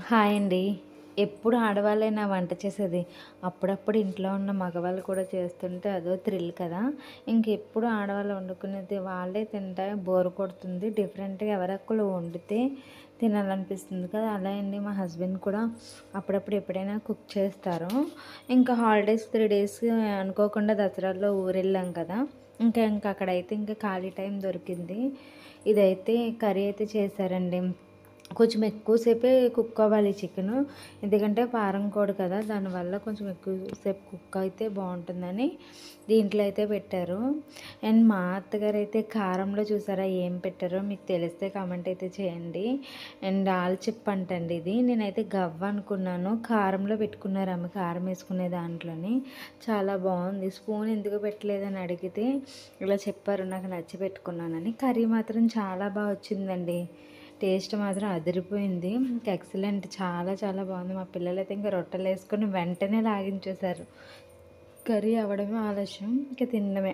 Hi అండి. ఎప్పుడు ఆడవాళ్ళేనా వంట చేసేది. అప్పుడప్పుడు ఇంట్లో ఉన్న మగవాళ్ళు కూడా చేస్తుంటే అదో థ్రిల్ కదా! ఇంకెప్పుడు ఆడవాళ్ళు వండుకునేది వాళ్ళే తింటే బోర్ కొడుతుంది. డిఫరెంట్‌గా ఎవరొకళ్ళు వండితే తినాలనిపిస్తుంది కదా! అలా అండి మా హస్బెండ్ కూడా అప్పుడప్పుడు ఎప్పుడైనా కుక్ చేస్తారు. ఇంకా హాలిడేస్ 3 డేస్ అనుకోకుండా దసరాలో ఊరెళ్ళాం కదా! ఇంకా అక్కడైతే ఇంకా ఖాళీ టైం దొరికింది. ఇదైతే కర్రీ అయితే చేశారండి. కొంచెం ఎక్కువ సేపే కుక్ అవ్వాలి చికెను. ఎందుకంటే ఫారం కోడి కదా! దానివల్ల కొంచెం ఎక్కువ సేపు కుక్ అయితే బావుంటుందని దీంట్లో అయితే పెట్టారు. అండ్ మా అత్తగారైతే కారంలో చూసారా ఏం పెట్టారో మీకు తెలిస్తే కామెంట్ అయితే చేయండి. అండ్ ఆల్చిప్ప అంటండి ఇది. నేనైతే గవ్వ అనుకున్నాను. కారంలో పెట్టుకున్నారు ఆమె కారం వేసుకునే దాంట్లోని. చాలా బావుంది. స్పూన్ ఎందుకు పెట్టలేదని అడిగితే ఇలా చెప్పారు. నాకు నచ్చి పెట్టుకున్నానని. కర్రీ మాత్రం చాలా వచ్చిందండి. టేస్ట్ మాత్రం అదిరిపోయింది. ఇంకా ఎక్సలెంట్ చాలా చాలా బాగుంది. మా పిల్లలైతే ఇంకా రొట్టెలేసుకొని వెంటనే లాగించేశారు. కర్రీ అవ్వడమే ఆలస్యం. ఇంక తినడమే.